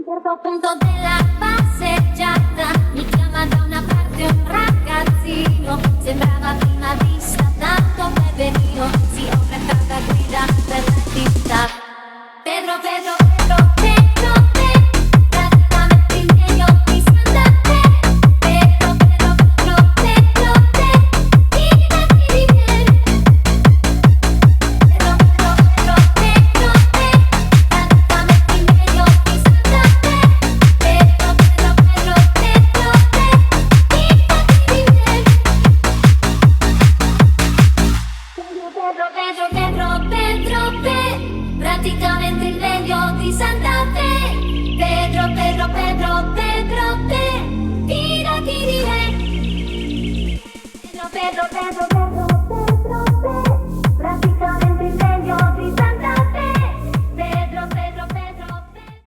certo punto della passeggiata mi chiama da una parte un ragazzino, sembrava a prima vista tanto peperino, si aumentava grida per la città. Pedro, Pedro, Pedro, Pedro, Pedro, praticamente il meglio di Santa Fe. Pedro, Pedro, Pedro, Pedro, Pedro, ti viene. Pedro, Pedro, Pedro, Pedro, Pedro, praticamente il meglio di Santa Fe. Pedro, Pedro, Pedro, Pedro, Pedro, ti viene. Pedro, Pedro, Pedro, Pedro, Pedro, praticamente il meglio di Santa Fe. Pedro, Pedro, Pedro, Pedro, Pedro, tira, tiri, Pedro, Pedro, Pedro.